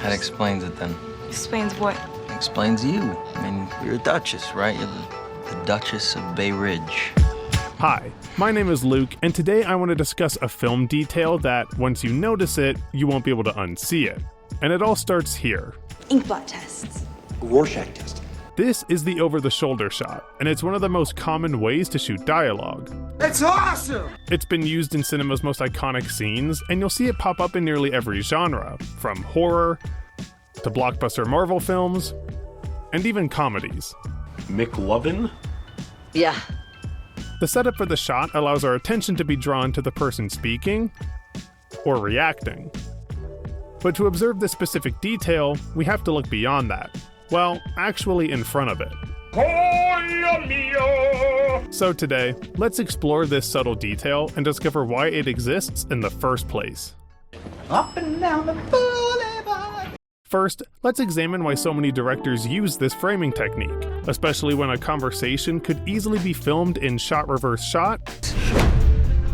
That explains it then. Explains what? Explains you. I mean, you're a duchess, right? You're the Duchess of Bay Ridge. Hi, my name is Luke, and today I want to discuss a film detail that, once you notice it, you won't be able to unsee it. And it all starts here. Inkblot tests. Rorschach test. This is the over-the-shoulder shot, and it's one of the most common ways to shoot dialogue. That's awesome! It's been used in cinema's most iconic scenes, and you'll see it pop up in nearly every genre, from horror to blockbuster Marvel films, and even comedies. McLovin? Yeah. The setup for the shot allows our attention to be drawn to the person speaking or reacting. But to observe this specific detail, we have to look beyond that. Well, actually in front of it. So today, let's explore this subtle detail and discover why it exists in the first place. Up and down the boulevard. First, let's examine why so many directors use this framing technique, especially when a conversation could easily be filmed in shot reverse shot.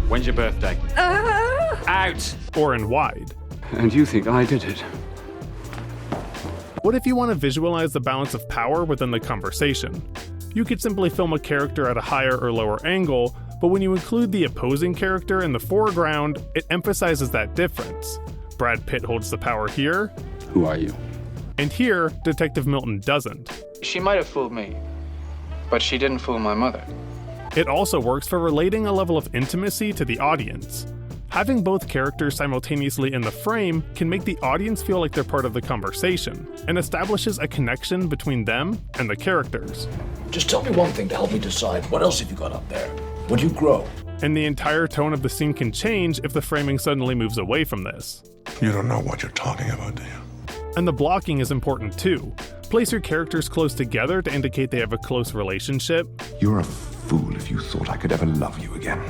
When's your birthday? Out! Or in wide. And you think I did it? What if you want to visualize the balance of power within the conversation? You could simply film a character at a higher or lower angle, but when you include the opposing character in the foreground, it emphasizes that difference. Brad Pitt holds the power here. Who are you? And here, Detective Milton doesn't. She might have fooled me, but she didn't fool my mother. It also works for relating a level of intimacy to the audience. Having both characters simultaneously in the frame can make the audience feel like they're part of the conversation, and establishes a connection between them and the characters. Just tell me one thing to help me decide. What else have you got up there? Would you grow? And the entire tone of the scene can change if the framing suddenly moves away from this. You don't know what you're talking about, do you? And the blocking is important too. Place your characters close together to indicate they have a close relationship. You're a fool if you thought I could ever love you again.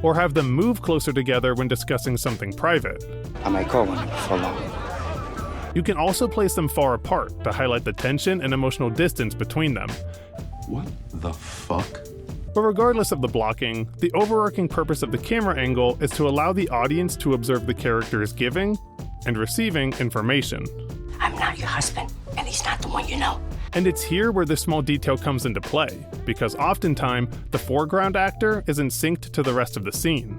Or have them move closer together when discussing something private. I might call one before long. You can also place them far apart to highlight the tension and emotional distance between them. What the fuck? But regardless of the blocking, the overarching purpose of the camera angle is to allow the audience to observe the characters giving and receiving information. I'm not your husband, and he's not the one you know. And it's here where this small detail comes into play, because oftentimes the foreground actor isn't synced to the rest of the scene.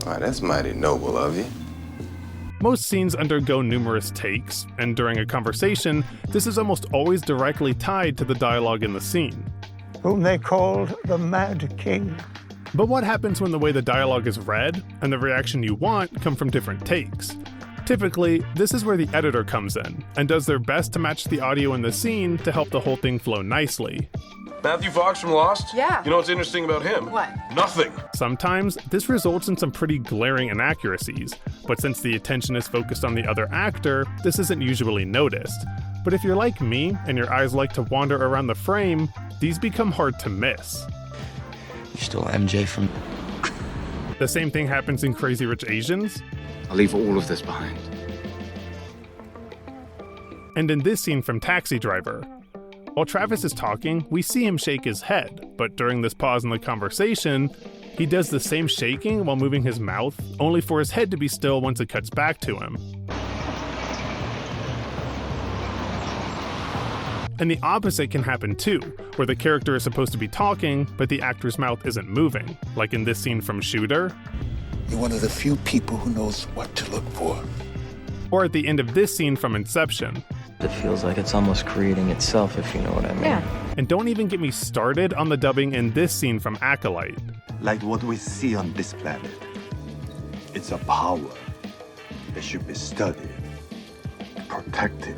That's mighty noble of you. Most scenes undergo numerous takes, and during a conversation, this is almost always directly tied to the dialogue in the scene. Whom they called the Mad King. But what happens when the way the dialogue is read and the reaction you want come from different takes? Typically, this is where the editor comes in and does their best to match the audio in the scene to help the whole thing flow nicely. Matthew Fox from Lost? Yeah. You know what's interesting about him? What? Nothing. Sometimes, this results in some pretty glaring inaccuracies, but since the attention is focused on the other actor, this isn't usually noticed. But if you're like me and your eyes like to wander around the frame, these become hard to miss. You're still MJ from... The same thing happens in Crazy Rich Asians, I'll leave all of this behind. and in this scene from Taxi Driver. While Travis is talking, we see him shake his head, but during this pause in the conversation, he does the same shaking while moving his mouth, only for his head to be still once it cuts back to him. And the opposite can happen too, where the character is supposed to be talking, but the actor's mouth isn't moving, like in this scene from Shooter. You're one of the few people who knows what to look for. Or at the end of this scene from Inception. It feels like it's almost creating itself, if you know what I mean. Yeah. And don't even get me started on the dubbing in this scene from Acolyte. Like what we see on this planet. It's a power that should be studied, protected.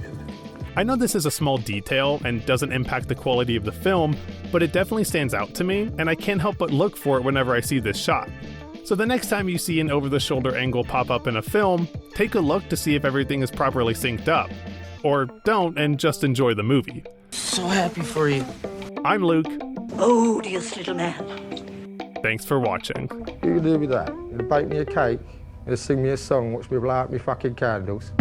I know this is a small detail and doesn't impact the quality of the film, but it definitely stands out to me, and I can't help but look for it whenever I see this shot. So the next time you see an over-the-shoulder angle pop up in a film, take a look to see if everything is properly synced up. Or don't and just enjoy the movie. So happy for you. I'm Luke. Odious little man. Thanks for watching. What you do with that? You bake me a cake, you sing me a song, watch me blow out me fucking candles.